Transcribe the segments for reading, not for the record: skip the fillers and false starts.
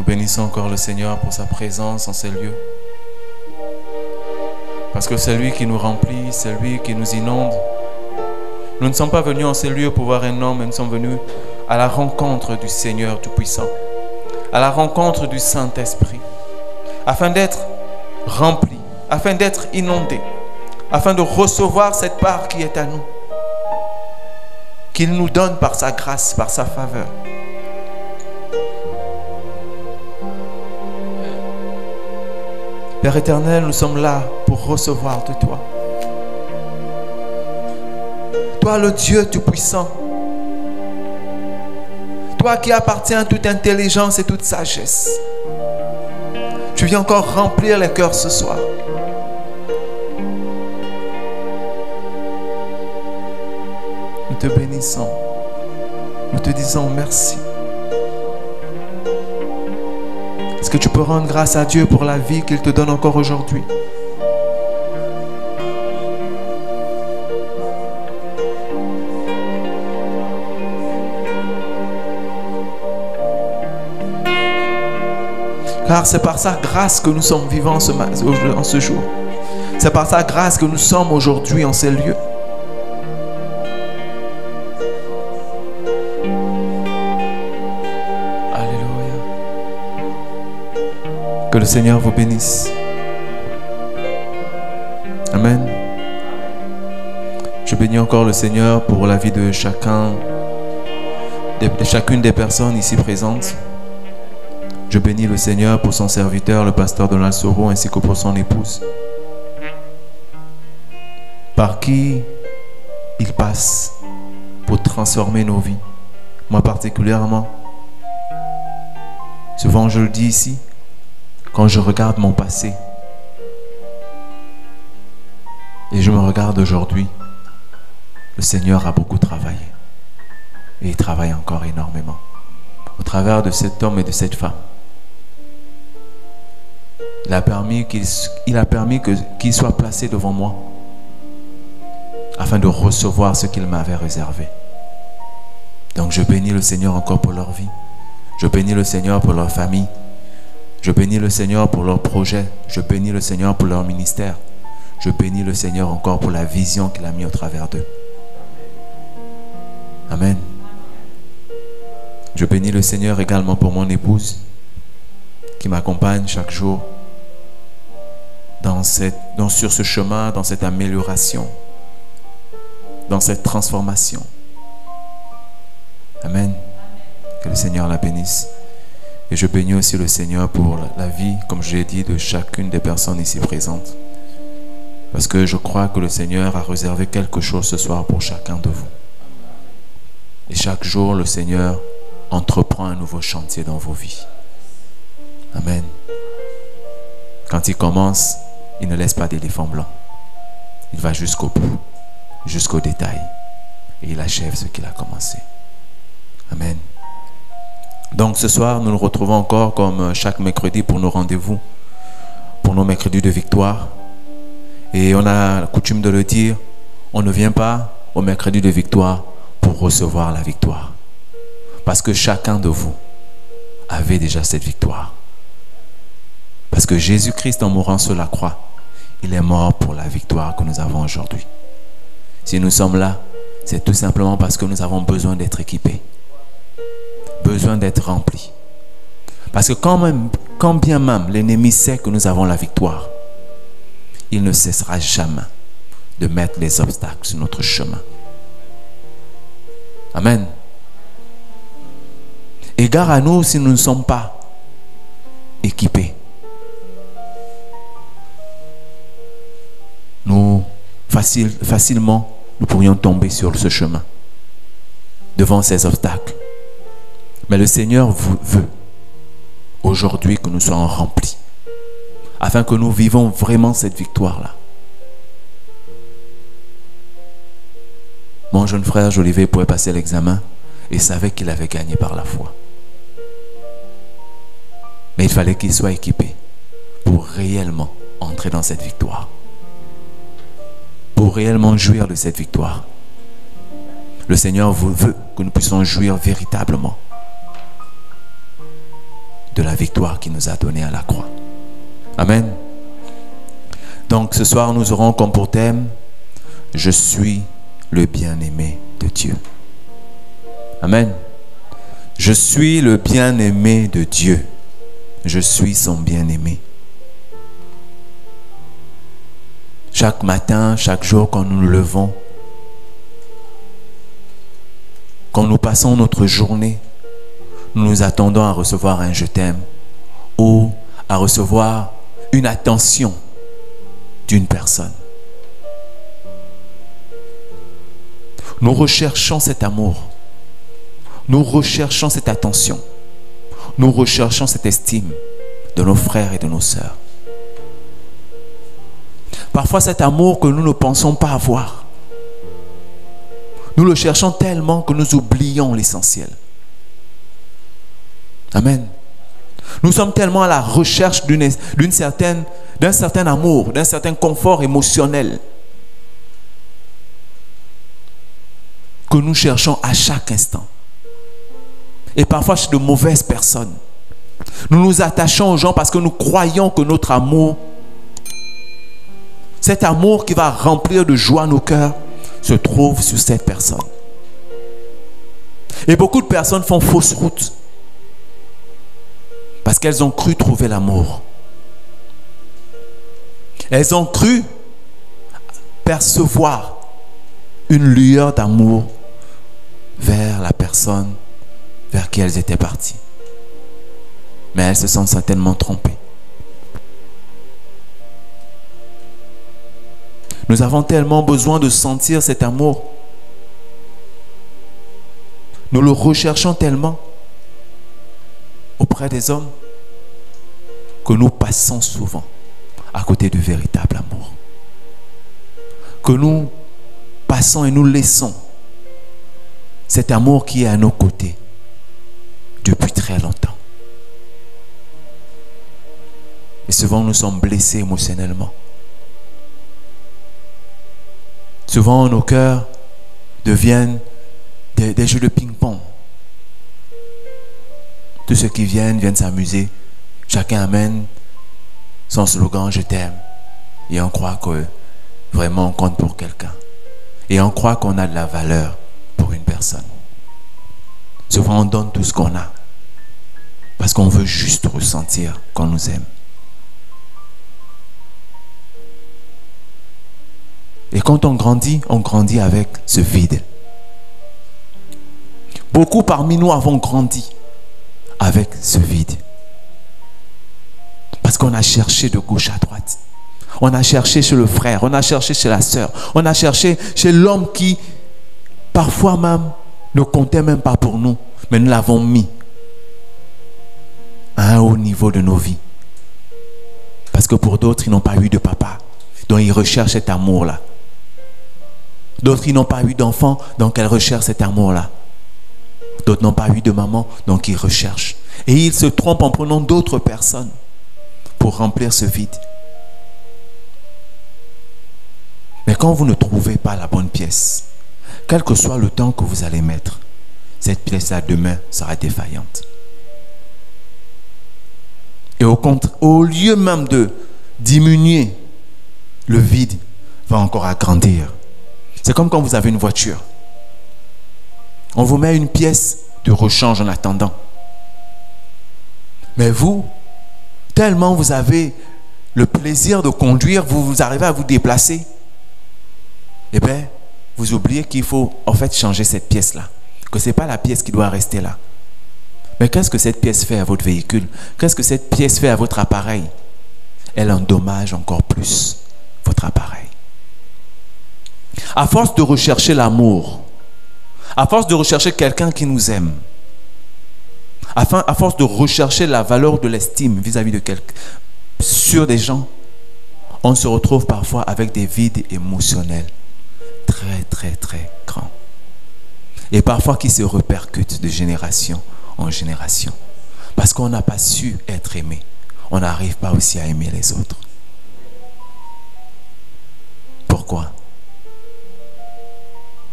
bénissons encore le Seigneur pour sa présence en ces lieux. Parce que c'est lui qui nous remplit, c'est lui qui nous inonde. Nous ne sommes pas venus en ces lieux pour voir un homme, mais nous sommes venus à la rencontre du Seigneur Tout-Puissant, à la rencontre du Saint-Esprit, afin d'être remplis, afin d'être inondés, afin de recevoir cette part qui est à nous, qu'il nous donne par sa grâce, par sa faveur. Père éternel, nous sommes là pour recevoir de toi. Toi le Dieu Tout-Puissant, toi qui appartiens à toute intelligence et toute sagesse, tu viens encore remplir les cœurs ce soir. Nous te bénissons, nous te disons merci. Est-ce que tu peux rendre grâce à Dieu pour la vie qu'il te donne encore aujourd'hui? Car c'est par sa grâce que nous sommes vivants en ce jour. C'est par sa grâce que nous sommes aujourd'hui en ces lieux. Alléluia. Que le Seigneur vous bénisse. Amen. Je bénis encore le Seigneur pour la vie de chacune des personnes ici présentes. Je bénis le Seigneur pour son serviteur, le pasteur Donald Soro, ainsi que pour son épouse, par qui il passe pour transformer nos vies. Moi particulièrement, souvent je le dis ici, quand je regarde mon passé et je me regarde aujourd'hui, le Seigneur a beaucoup travaillé et il travaille encore énormément au travers de cet homme et de cette femme. Il a permis qu'il soit placé devant moi afin de recevoir ce qu'il m'avait réservé. Donc je bénis le Seigneur encore pour leur vie. Je bénis le Seigneur pour leur famille. Je bénis le Seigneur pour leurs projets. Je bénis le Seigneur pour leur ministère. Je bénis le Seigneur encore pour la vision qu'il a mis au travers d'eux. Amen. Je bénis le Seigneur également pour mon épouse qui m'accompagne chaque jour sur ce chemin, dans cette amélioration, dans cette transformation. Amen. Que le Seigneur la bénisse. Et je bénis aussi le Seigneur pour la vie, comme je l'ai dit, de chacune des personnes ici présentes. Parce que je crois que le Seigneur a réservé quelque chose ce soir pour chacun de vous. Et chaque jour, le Seigneur entreprend un nouveau chantier dans vos vies. Amen. Quand il commence, il ne laisse pas d'éléphant blanc. Il va jusqu'au bout, jusqu'au détail. Et il achève ce qu'il a commencé. Amen. Donc ce soir, nous nous retrouvons encore comme chaque mercredi pour nos rendez-vous, pour nos mercredis de victoire. Et on a la coutume de le dire, on ne vient pas au mercredi de victoire pour recevoir la victoire. Parce que chacun de vous avait déjà cette victoire. Parce que Jésus-Christ, en mourant sur la croix, il est mort pour la victoire que nous avons aujourd'hui. Si nous sommes là, c'est tout simplement parce que nous avons besoin d'être équipés. Besoin d'être remplis. Parce que quand bien même l'ennemi sait que nous avons la victoire, il ne cessera jamais de mettre les obstacles sur notre chemin. Amen. Égard à nous si nous ne sommes pas équipés. Facilement, nous pourrions tomber sur ce chemin, devant ces obstacles. Mais le Seigneur veut aujourd'hui que nous soyons remplis, afin que nous vivons vraiment cette victoire-là. Mon jeune frère Jolivet pouvait passer l'examen et savait qu'il avait gagné par la foi. Mais il fallait qu'il soit équipé pour réellement entrer dans cette victoire. Pour réellement jouir de cette victoire. Le Seigneur veut que nous puissions jouir véritablement de la victoire qu'il nous a donnée à la croix. Amen. Donc ce soir, nous aurons comme pour thème « Je suis le bien-aimé de Dieu ». Amen. Je suis le bien-aimé de Dieu. Je suis son bien-aimé. Chaque matin, chaque jour, quand nous nous levons, quand nous passons notre journée, nous nous attendons à recevoir un « je t'aime » ou à recevoir une attention d'une personne. Nous recherchons cet amour. Nous recherchons cette attention. Nous recherchons cette estime de nos frères et de nos sœurs. Parfois, cet amour que nous ne pensons pas avoir, nous le cherchons tellement que nous oublions l'essentiel. Amen. Nous sommes tellement à la recherche d'un certain amour, d'un certain confort émotionnel que nous cherchons à chaque instant. Et parfois chez de mauvaises personnes. Nous nous attachons aux gens parce que nous croyons que notre amour, cet amour qui va remplir de joie nos cœurs, se trouve sur cette personne. Et beaucoup de personnes font fausse route parce qu'elles ont cru trouver l'amour. Elles ont cru percevoir une lueur d'amour vers la personne vers qui elles étaient parties. Mais elles se sont certainement trompées. Nous avons tellement besoin de sentir cet amour. Nous le recherchons tellement auprès des hommes que nous passons souvent à côté du véritable amour. Que nous passons et nous laissons cet amour qui est à nos côtés depuis très longtemps. Et souvent nous sommes blessés émotionnellement. Souvent nos cœurs deviennent des jeux de ping-pong. Tous ceux qui viennent s'amuser. Chacun amène son slogan « Je t'aime ». Et on croit que vraiment on compte pour quelqu'un. Et on croit qu'on a de la valeur pour une personne. Souvent on donne tout ce qu'on a parce qu'on veut juste ressentir qu'on nous aime. Et quand on grandit avec ce vide. Beaucoup parmi nous avons grandi avec ce vide. Parce qu'on a cherché de gauche à droite. On a cherché chez le frère, on a cherché chez la sœur, on a cherché chez l'homme qui, parfois même, ne comptait même pas pour nous, mais nous l'avons mis à un haut niveau de nos vies. Parce que pour d'autres, ils n'ont pas eu de papa, donc ils recherchent cet amour-là. D'autres, ils n'ont pas eu d'enfant, donc elles recherchent cet amour-là. D'autres n'ont pas eu de maman, donc ils recherchent. Et ils se trompent en prenant d'autres personnes pour remplir ce vide. Mais quand vous ne trouvez pas la bonne pièce, quel que soit le temps que vous allez mettre, cette pièce-là demain sera défaillante. Et au lieu même de diminuer, le vide va encore agrandir. C'est comme quand vous avez une voiture. On vous met une pièce de rechange en attendant. Mais vous, tellement vous avez le plaisir de conduire, vous arrivez à vous déplacer. Eh bien, vous oubliez qu'il faut en fait changer cette pièce-là. Que ce n'est pas la pièce qui doit rester là. Mais qu'est-ce que cette pièce fait à votre véhicule? Qu'est-ce que cette pièce fait à votre appareil? Elle endommage encore plus votre appareil. À force de rechercher l'amour, à force de rechercher quelqu'un qui nous aime, à force de rechercher la valeur de l'estime vis-à-vis de quelqu'un, sur des gens, on se retrouve parfois avec des vides émotionnels très grands. Et parfois qui se répercutent de génération en génération. Parce qu'on n'a pas su être aimé. On n'arrive pas aussi à aimer les autres. Pourquoi?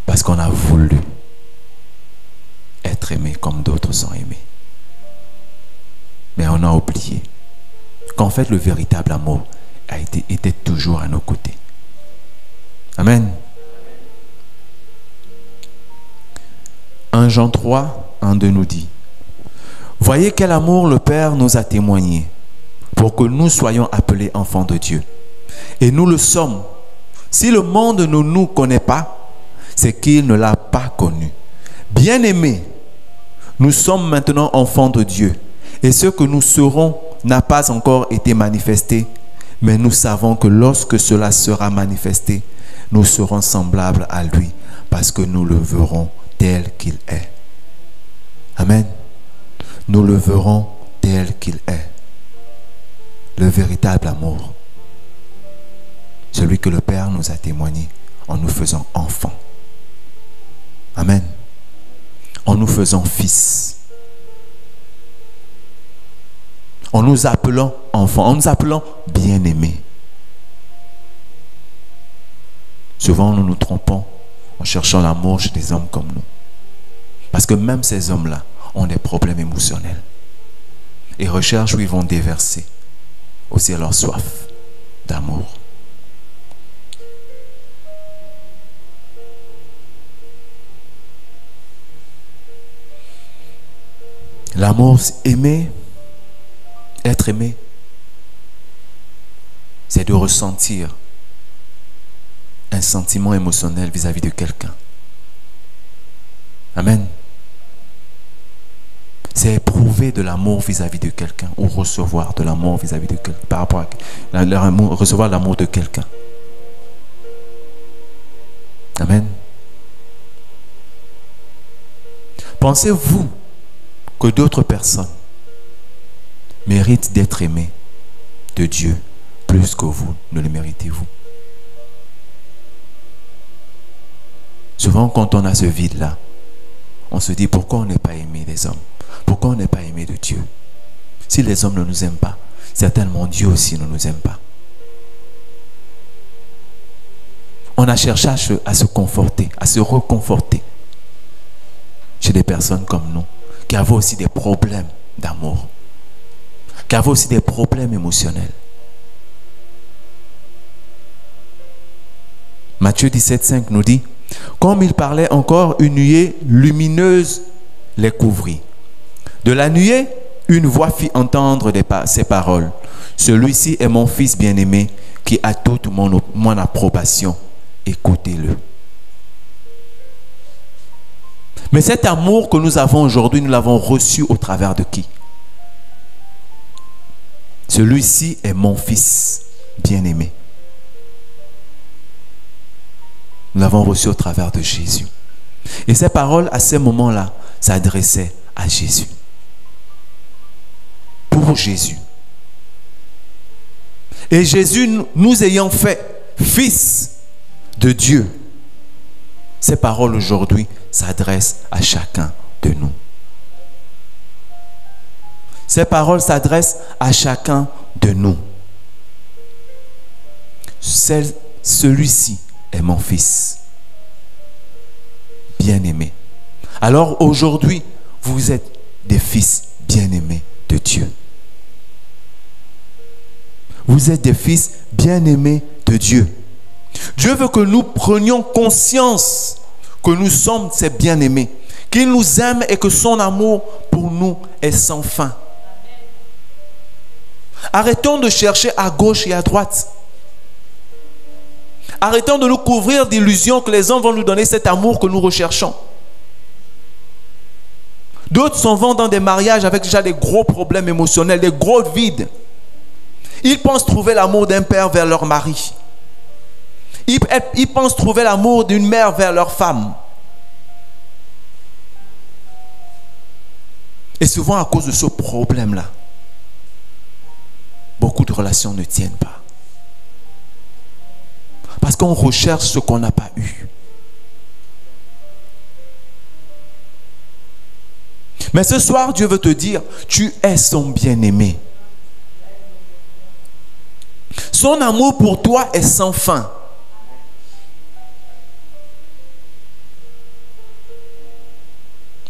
Parce qu'on a voulu être aimé comme d'autres sont aimés. Mais on a oublié qu'en fait le véritable amour était toujours à nos côtés. Amen. 1 Jean 3, 1-2 nous dit: voyez quel amour le Père nous a témoigné pour que nous soyons appelés enfants de Dieu. Et nous le sommes. Si le monde ne nous connaît pas, c'est qu'il ne l'a pas connu. Bien-aimés, nous sommes maintenant enfants de Dieu. Et ce que nous serons n'a pas encore été manifesté. Mais nous savons que lorsque cela sera manifesté, nous serons semblables à lui, parce que nous le verrons tel qu'il est. Amen. Nous le verrons tel qu'il est. Le véritable amour. Celui que le Père nous a témoigné en nous faisant enfants. Amen. En nous faisant fils. En nous appelant enfants. En nous appelant bien-aimés. Souvent nous nous trompons en cherchant l'amour chez des hommes comme nous. Parce que même ces hommes-là ont des problèmes émotionnels. Et recherchent où ils vont déverser aussi leur soif d'amour. L'amour, aimer, être aimé, c'est de ressentir un sentiment émotionnel vis-à-vis de quelqu'un. Amen. C'est éprouver de l'amour vis-à-vis de quelqu'un ou recevoir de l'amour vis-à-vis de quelqu'un, par rapport à recevoir l'amour de quelqu'un. Amen. Pensez-vous que d'autres personnes méritent d'être aimées de Dieu plus que vous ne le méritez-vous? Souvent, quand on a ce vide-là, on se dit pourquoi on n'est pas aimé des hommes? Pourquoi on n'est pas aimé de Dieu? Si les hommes ne nous aiment pas, certainement Dieu aussi ne nous aime pas. On a cherché à se conforter, à se reconforter chez des personnes comme nous, qui avaient aussi des problèmes d'amour, qui avaient aussi des problèmes émotionnels. Matthieu 17,5 nous dit: comme il parlait encore, une nuée lumineuse les couvrit. De la nuée, une voix fit entendre ces paroles: celui-ci est mon fils bien-aimé, qui a toute mon approbation. Écoutez-le. Mais cet amour que nous avons aujourd'hui, nous l'avons reçu au travers de qui? Celui-ci est mon fils bien-aimé. Nous l'avons reçu au travers de Jésus. Et ces paroles, à ce moment-là, s'adressaient à Jésus. Pour Jésus. Et Jésus, nous ayant fait fils de Dieu, ces paroles aujourd'hui s'adressent à chacun de nous. Ces paroles s'adressent à chacun de nous. Celui-ci est mon fils bien-aimé. Alors aujourd'hui, vous êtes des fils bien-aimés de Dieu. Vous êtes des fils bien-aimés de Dieu. Dieu veut que nous prenions conscience que nous sommes ses bien-aimés, qu'il nous aime et que son amour pour nous est sans fin. Arrêtons de chercher à gauche et à droite. Arrêtons de nous couvrir d'illusions que les hommes vont nous donner cet amour que nous recherchons. D'autres s'en vont dans des mariages avec déjà des gros problèmes émotionnels, des gros vides. Ils pensent trouver l'amour d'un père vers leur mari. Ils pensent trouver l'amour d'une mère vers leur femme. Et souvent à cause de ce problème-là, beaucoup de relations ne tiennent pas. Parce qu'on recherche ce qu'on n'a pas eu. Mais ce soir, Dieu veut te dire, tu es son bien-aimé. Son amour pour toi est sans fin.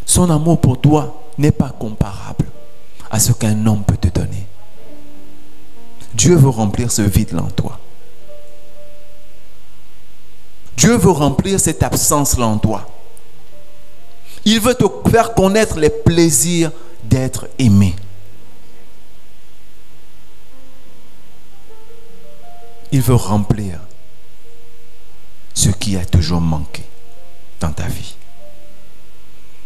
Son amour pour toi n'est pas comparable à ce qu'un homme peut te donner. Dieu veut remplir ce vide-là en toi. Dieu veut remplir cette absence-là en toi. Il veut te faire connaître les plaisirs d'être aimé. Il veut remplir ce qui a toujours manqué dans ta vie.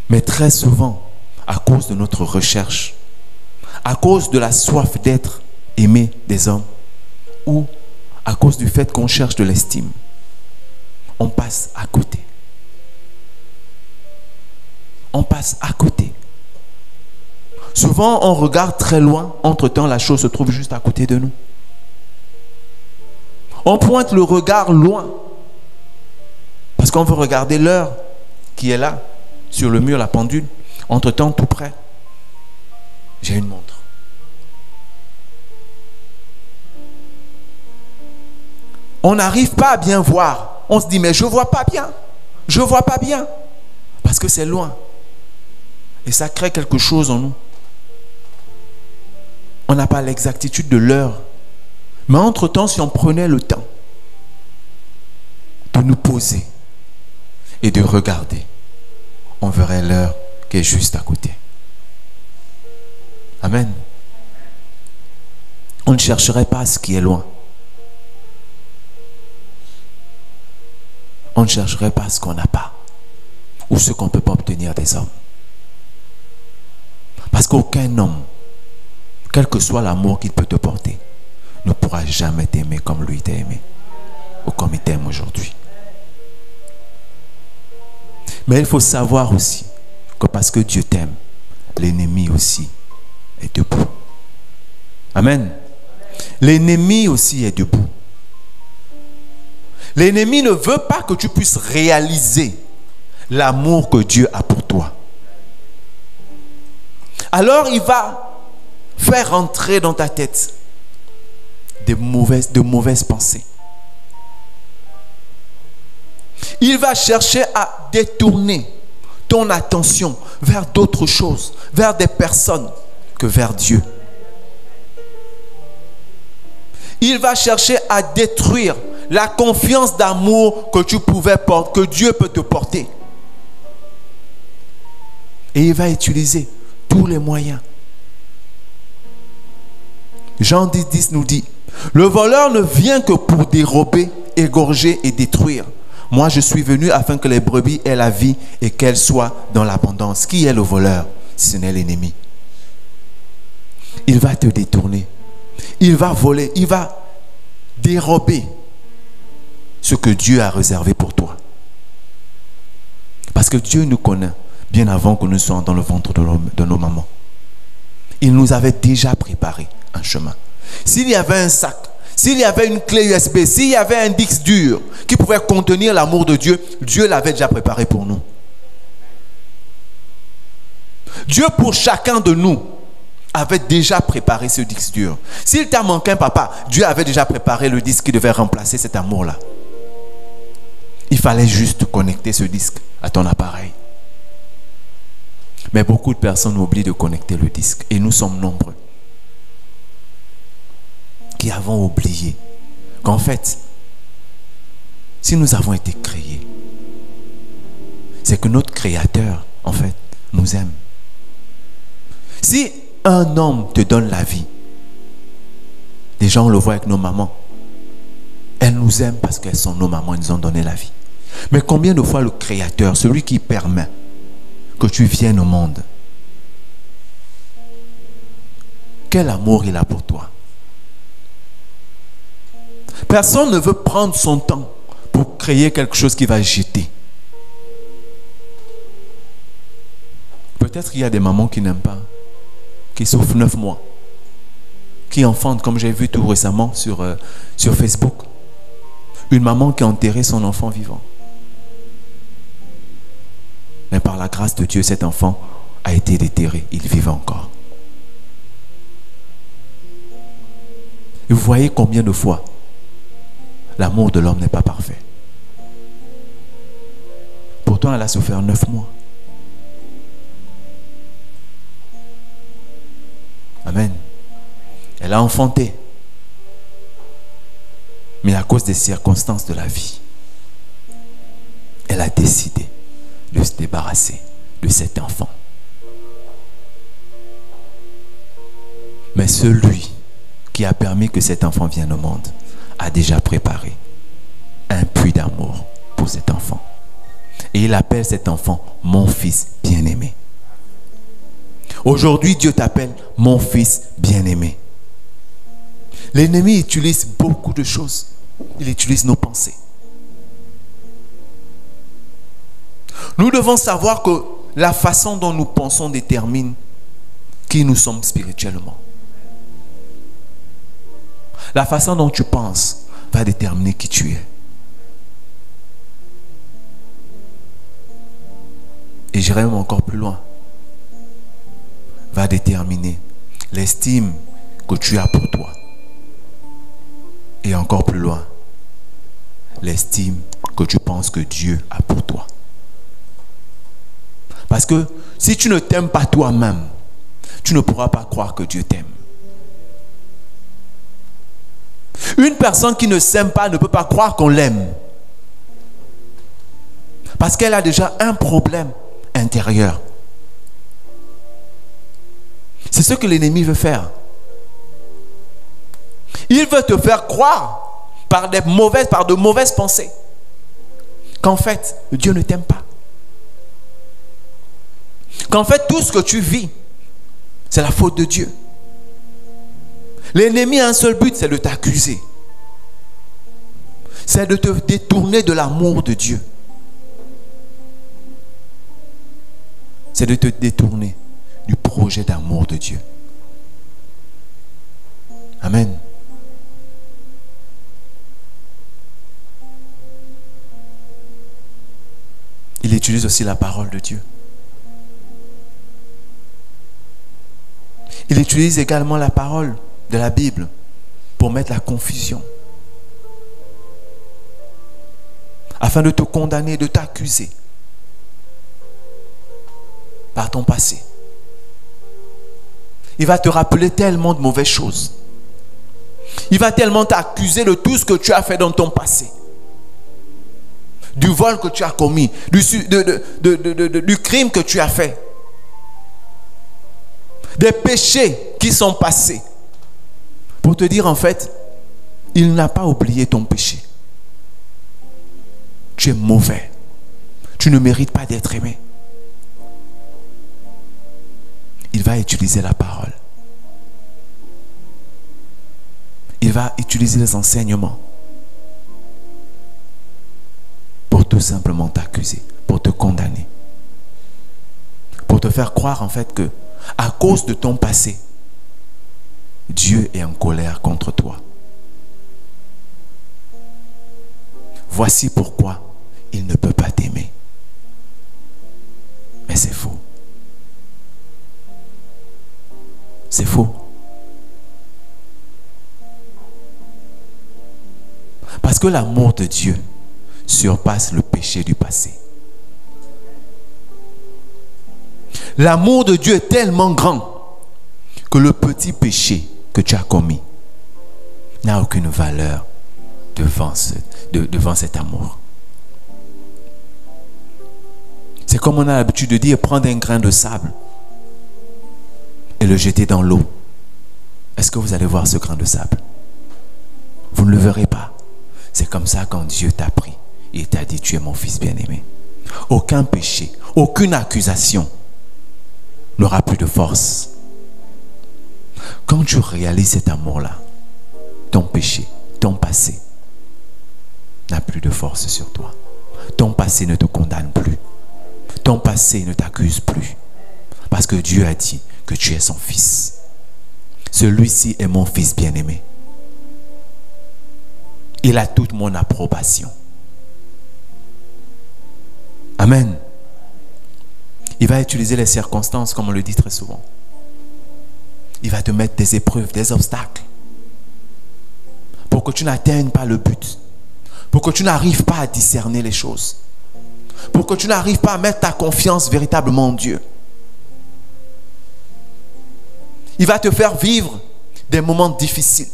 Mais très souvent, à cause de notre recherche, à cause de la soif d'être aimé des hommes, ou à cause du fait qu'on cherche de l'estime, on passe à côté. On passe à côté. Souvent, on regarde très loin. Entre-temps, la chose se trouve juste à côté de nous. On pointe le regard loin. Parce qu'on veut regarder l'heure qui est là, sur le mur, la pendule. Entre-temps, tout près, j'ai une montre. On n'arrive pas à bien voir. On se dit, mais je ne vois pas bien. Je ne vois pas bien. Parce que c'est loin. Et ça crée quelque chose en nous. On n'a pas l'exactitude de l'heure. Mais entre-temps, si on prenait le temps de nous poser et de regarder, on verrait l'heure qui est juste à côté. Amen. On ne chercherait pas ce qui est loin. On ne chercherait pas ce qu'on n'a pas ou ce qu'on ne peut pas obtenir des hommes. Parce qu'aucun homme, quel que soit l'amour qu'il peut te porter, ne pourra jamais t'aimer comme lui t'a aimé ou comme il t'aime aujourd'hui. Mais il faut savoir aussi que parce que Dieu t'aime, l'ennemi aussi est debout. Amen. L'ennemi aussi est debout. L'ennemi ne veut pas que tu puisses réaliser l'amour que Dieu a pour toi. Alors il va faire entrer dans ta tête de mauvaises pensées. Il va chercher à détourner ton attention vers d'autres choses, vers des personnes que vers Dieu. Il va chercher à détruire la confiance d'amour que tu pouvais porter, que Dieu peut te porter. Et il va utiliser tous les moyens. Jean 10 nous dit, le voleur ne vient que pour dérober, égorger et détruire. Moi, je suis venu afin que les brebis aient la vie et qu'elles soient dans l'abondance. Qui est le voleur si ce n'est l'ennemi? Il va te détourner. Il va voler. Il va dérober ce que Dieu a réservé pour toi. Parce que Dieu nous connaît bien avant que nous soyons dans le ventre de nos mamans. Il nous avait déjà préparé un chemin. S'il y avait un sac, s'il y avait une clé USB, s'il y avait un disque dur qui pouvait contenir l'amour de Dieu, Dieu l'avait déjà préparé pour nous. Dieu pour chacun de nous avait déjà préparé ce disque dur. S'il t'a manqué un papa, Dieu avait déjà préparé le disque qui devait remplacer cet amour-là. Il fallait juste connecter ce disque à ton appareil. Mais beaucoup de personnes oublient de connecter le disque. Et nous sommes nombreux qui avons oublié qu'en fait, si nous avons été créés, c'est que notre Créateur, en fait, nous aime. Si un homme te donne la vie, déjà on le voit avec nos mamans, elles nous aiment parce qu'elles sont nos mamans, elles nous ont donné la vie. Mais combien de fois le Créateur, celui qui permet que tu viennes au monde, quel amour il a pour toi? Personne ne veut prendre son temps pour créer quelque chose qui va jeter. Peut-être qu'il y a des mamans qui n'aiment pas, qui souffrent 9 mois, qui enfantent, comme j'ai vu tout récemment sur Facebook. Une maman qui a enterré son enfant vivant. Mais par la grâce de Dieu, cet enfant a été déterré. Il vivait encore. Et vous voyez combien de fois l'amour de l'homme n'est pas parfait. Pourtant, elle a souffert 9 mois. l'a enfanté. Mais à cause des circonstances de la vie, elle a décidé de se débarrasser de cet enfant. Mais celui qui a permis que cet enfant vienne au monde a déjà préparé un puits d'amour pour cet enfant. Et il appelle cet enfant mon fils bien-aimé. Aujourd'hui, Dieu t'appelle mon fils bien-aimé. L'ennemi utilise beaucoup de choses. Il utilise nos pensées. Nous devons savoir que la façon dont nous pensons détermine qui nous sommes spirituellement. La façon dont tu penses va déterminer qui tu es. Et j'irai même encore plus loin. Va déterminer l'estime que tu as pour toi. Et encore plus loin, l'estime que tu penses que Dieu a pour toi. Parce que si tu ne t'aimes pas toi-même, tu ne pourras pas croire que Dieu t'aime. Une personne qui ne s'aime pas ne peut pas croire qu'on l'aime. Parce qu'elle a déjà un problème intérieur. C'est ce que l'ennemi veut faire. Il veut te faire croire par de mauvaises pensées qu'en fait, Dieu ne t'aime pas. Qu'en fait, tout ce que tu vis, c'est la faute de Dieu. L'ennemi a un seul but, c'est de t'accuser. C'est de te détourner de l'amour de Dieu. C'est de te détourner du projet d'amour de Dieu. Amen. Il utilise aussi la parole de Dieu. Il utilise également la parole de la Bible pour mettre la confusion. Afin de te condamner, de t'accuser par ton passé. Il va te rappeler tellement de mauvaises choses. Il va tellement t'accuser de tout ce que tu as fait dans ton passé. Du vol que tu as commis, du crime que tu as fait. Des péchés qui sont passés. Pour te dire en fait, il n'a pas oublié ton péché. Tu es mauvais. Tu ne mérites pas d'être aimé. Il va utiliser la parole. Il va utiliser les enseignements pour tout simplement t'accuser, pour te condamner, pour te faire croire en fait que à cause de ton passé, Dieu est en colère contre toi. Voici pourquoi il ne peut pas t'aimer. Mais c'est faux. C'est faux. Parce que l'amour de Dieu surpasse le péché du passé. L'amour de Dieu est tellement grand que le petit péché que tu as commis n'a aucune valeur devant cet amour. C'est comme on a l'habitude de dire, prendre un grain de sable et le jeter dans l'eau. Est-ce que vous allez voir ce grain de sable? Vous ne le verrez pas. C'est comme ça quand Dieu t'a pris. Il t'a dit, tu es mon fils bien-aimé. Aucun péché, aucune accusation n'aura plus de force. Quand tu réalises cet amour-là, ton péché, ton passé n'a plus de force sur toi. Ton passé ne te condamne plus. Ton passé ne t'accuse plus. Parce que Dieu a dit que tu es son fils. Celui-ci est mon fils bien-aimé. Il a toute mon approbation. Amen. Il va utiliser les circonstances, comme on le dit très souvent. Il va te mettre des épreuves, des obstacles. Pour que tu n'atteignes pas le but. Pour que tu n'arrives pas à discerner les choses. Pour que tu n'arrives pas à mettre ta confiance véritablement en Dieu. Il va te faire vivre des moments difficiles.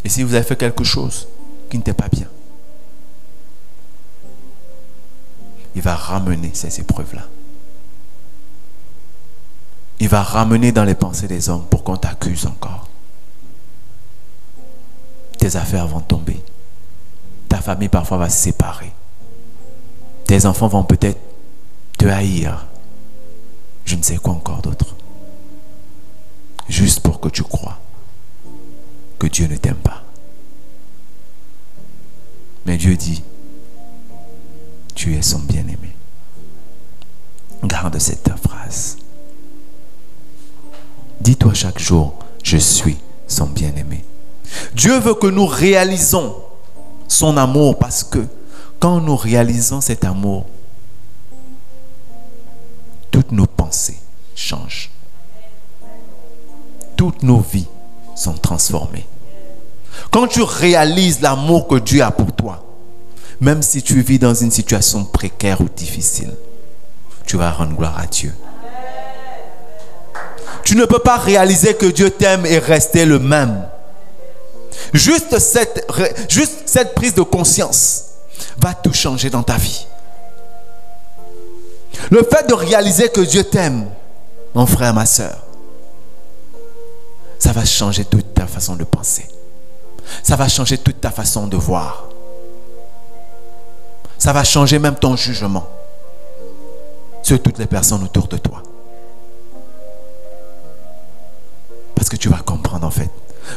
Et si vous avez fait quelque chose qui n'était pas bien, il va ramener ces épreuves-là. Il va ramener dans les pensées des hommes pour qu'on t'accuse encore. Tes affaires vont tomber. Ta famille parfois va se séparer. Tes enfants vont peut-être te haïr. Je ne sais quoi encore d'autre. Juste pour que tu crois que Dieu ne t'aime pas. Mais Dieu dit, tu es son bien-aimé. Garde cette phrase. Dis-toi chaque jour, je suis son bien-aimé. Dieu veut que nous réalisons son amour parce que quand nous réalisons cet amour, toutes nos pensées changent. Toutes nos vies sont transformées. Quand tu réalises l'amour que Dieu a pour toi, même si tu vis dans une situation précaire ou difficile, tu vas rendre gloire à Dieu. Tu ne peux pas réaliser que Dieu t'aime et rester le même. Juste cette prise de conscience va tout changer dans ta vie. Le fait de réaliser que Dieu t'aime, mon frère, ma soeur, ça va changer toute ta façon de penser. Ça va changer toute ta façon de voir. Ça va changer même ton jugement sur toutes les personnes autour de toi. Parce que tu vas comprendre en fait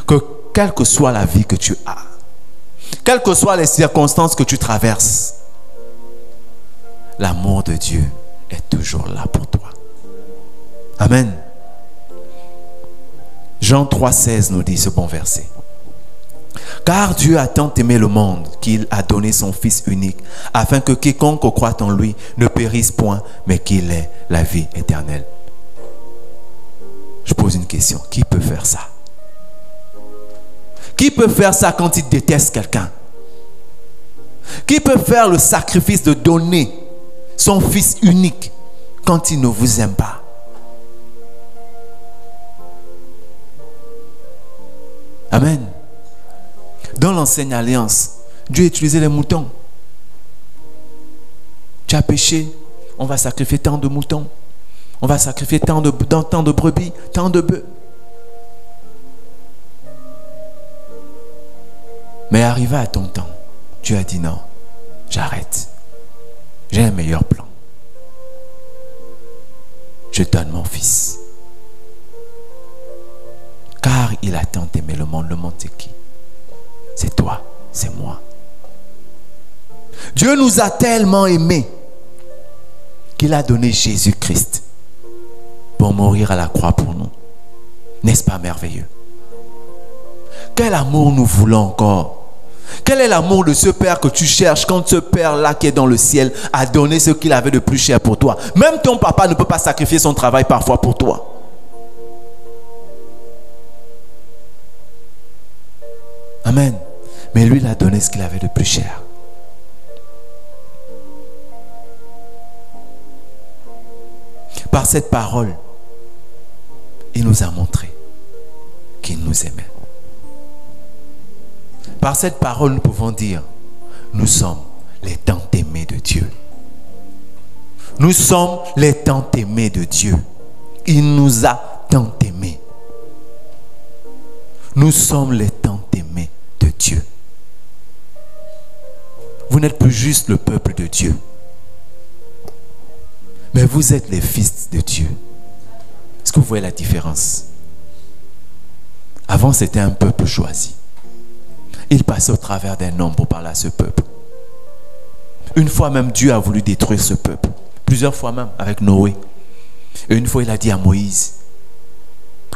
que quelle que soit la vie que tu as, quelles que soient les circonstances que tu traverses, l'amour de Dieu est toujours là pour toi. Amen. Jean 3,16 nous dit ce bon verset. Car Dieu a tant aimé le monde qu'il a donné son Fils unique, afin que quiconque croit en lui ne périsse point, mais qu'il ait la vie éternelle. Je pose une question. Qui peut faire ça? Qui peut faire ça quand il déteste quelqu'un? Qui peut faire le sacrifice de donner son Fils unique quand il ne vous aime pas? Amen. Dans l'ancienne alliance, Dieu utilisait les moutons. Tu as péché, on va sacrifier tant de moutons. On va sacrifier tant de brebis, tant de bœufs. Mais arrivé à ton temps, tu as dit non, j'arrête. J'ai un meilleur plan. Je donne mon Fils. Car il a tant aimé le monde. Le monde, c'est qui? C'est toi, c'est moi. Dieu nous a tellement aimés qu'il a donné Jésus-Christ pour mourir à la croix pour nous. N'est-ce pas merveilleux? Quel amour nous voulons encore? Quel est l'amour de ce Père que tu cherches quand ce Père-là qui est dans le ciel a donné ce qu'il avait de plus cher pour toi? Même ton papa ne peut pas sacrifier son travail parfois pour toi. Amen. Mais lui, il a donné ce qu'il avait de plus cher. Par cette parole, il nous a montré qu'il nous aimait. Par cette parole, nous pouvons dire, nous sommes les tant-aimés de Dieu. Nous sommes les tant-aimés de Dieu. Il nous a tant aimés. Nous sommes les tant-aimés de Dieu. Vous n'êtes plus juste le peuple de Dieu, mais vous êtes les fils de Dieu. Est-ce que vous voyez la différence? Avant, c'était un peuple choisi. Il passait au travers d'un homme pour parler à ce peuple. Une fois même, Dieu a voulu détruire ce peuple. Plusieurs fois même, avec Noé. Et une fois, il a dit à Moïse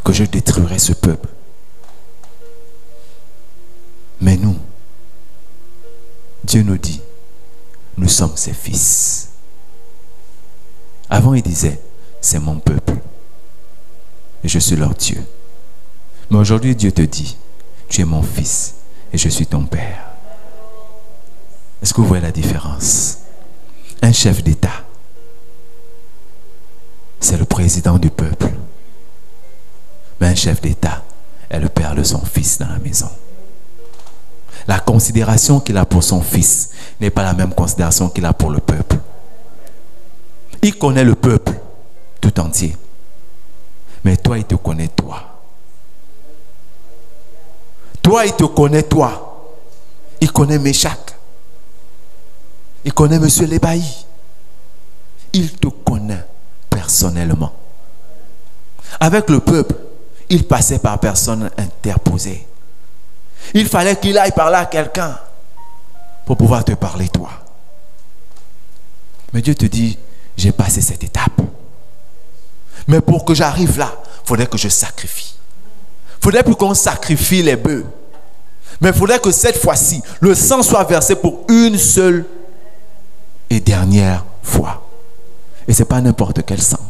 que je détruirai ce peuple. Mais nous, Dieu nous dit, nous sommes ses fils. Avant, il disait, c'est mon peuple. Et je suis leur Dieu. Mais aujourd'hui, Dieu te dit, tu es mon fils et je suis ton père. Est-ce que vous voyez la différence? Un chef d'État, c'est le président du peuple. Mais un chef d'État est le père de son fils dans la maison. La considération qu'il a pour son fils n'est pas la même considération qu'il a pour le peuple. Il connaît le peuple tout entier. Mais toi, il te connaît toi. Toi, il te connaît toi. Il connaît Méchac. Il connaît M. Lebaï. Il te connaît personnellement. Avec le peuple, il passait par personne interposée. Il fallait qu'il aille parler à quelqu'un pour pouvoir te parler toi. Mais Dieu te dit, j'ai passé cette étape. Mais pour que j'arrive là, il faudrait que je sacrifie. Il ne faudrait plus qu'on sacrifie les bœufs. Mais il faudrait que cette fois-ci, le sang soit versé pour une seule et dernière fois. Et ce n'est pas n'importe quel sang.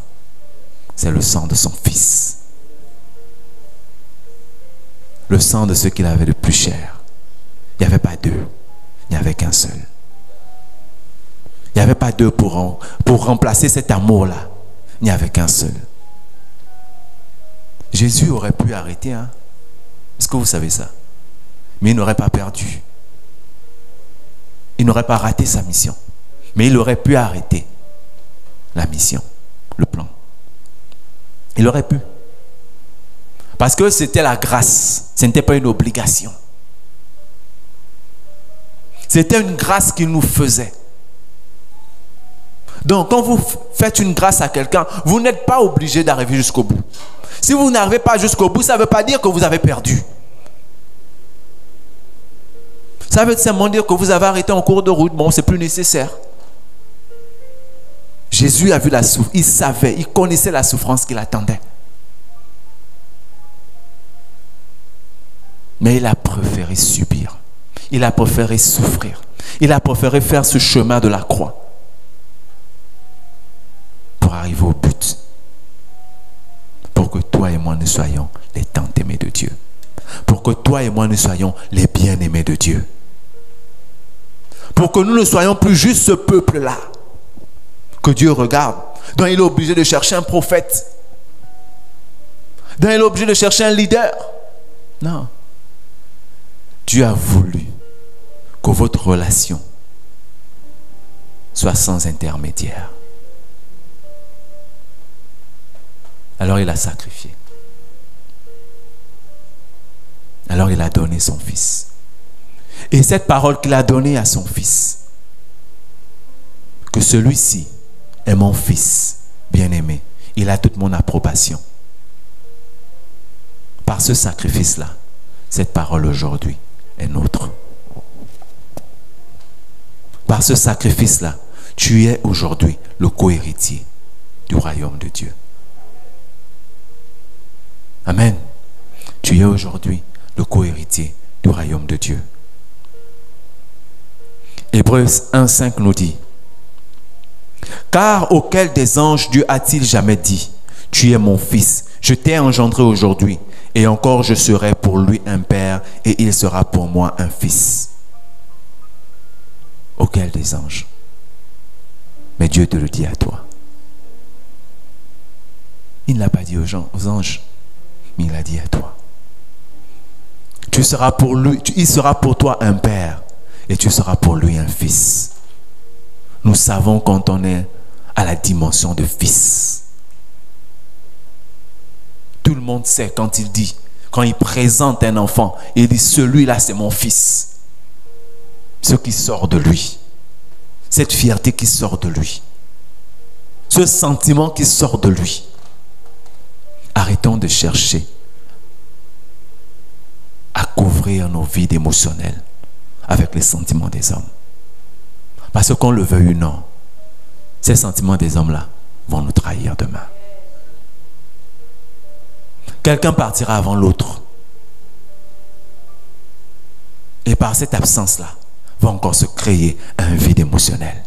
C'est le sang de son fils. Le sang de ceux qu'il avait de plus cher. Il n'y avait pas deux. Il n'y avait qu'un seul. Il n'y avait pas deux pour remplacer cet amour-là. Il n'y avait qu'un seul. Jésus aurait pu arrêter. Hein? Est-ce que vous savez ça? Mais il n'aurait pas perdu. Il n'aurait pas raté sa mission. Mais il aurait pu arrêter la mission, le plan. Il aurait pu. Parce que c'était la grâce. Ce n'était pas une obligation. C'était une grâce qu'il nous faisait. Donc, quand vous faites une grâce à quelqu'un, vous n'êtes pas obligé d'arriver jusqu'au bout. Si vous n'arrivez pas jusqu'au bout, ça ne veut pas dire que vous avez perdu. Ça veut simplement dire que vous avez arrêté en cours de route. Bon, c'est plus nécessaire. Jésus a vu la souffrance. Il savait, il connaissait la souffrance qu'il attendait. Mais il a préféré subir. Il a préféré souffrir. Il a préféré faire ce chemin de la croix pour arriver au but. Pour que toi et moi nous soyons les tant-aimés de Dieu. Pour que toi et moi nous soyons les bien-aimés de Dieu. Pour que nous ne soyons plus juste ce peuple-là que Dieu regarde, dont il est obligé de chercher un prophète, dont il est obligé de chercher un leader. Non. Dieu a voulu que votre relation soit sans intermédiaire. Alors il a sacrifié. Alors il a donné son fils. Et cette parole qu'il a donnée à son fils, que celui-ci est mon fils bien-aimé, il a toute mon approbation. Par ce sacrifice-là, cette parole aujourd'hui est nôtre. Par ce sacrifice-là, tu es aujourd'hui le co-héritier du royaume de Dieu. Amen. Tu es aujourd'hui le co-héritier du royaume de Dieu. Hébreux 1,5 nous dit: car auquel des anges Dieu a-t-il jamais dit, tu es mon fils, je t'ai engendré aujourd'hui, et encore je serai pour lui un père, et il sera pour moi un fils. Auquel des anges? Mais Dieu te le dit à toi. Il ne l'a pas dit aux anges, mais il l'a dit à toi. Tu seras pour lui, il sera pour toi un père, et tu seras pour lui un fils. Nous savons quand on est à la dimension de fils. Tout le monde sait quand il dit, quand il présente un enfant, il dit celui-là c'est mon fils. Ce qui sort de lui, cette fierté qui sort de lui, ce sentiment qui sort de lui. Arrêtons de chercher à couvrir nos vides émotionnelles avec les sentiments des hommes. Parce qu'on le veuille ou non, ces sentiments des hommes-là vont nous trahir demain. Quelqu'un partira avant l'autre. Et par cette absence-là, va encore se créer un vide émotionnel.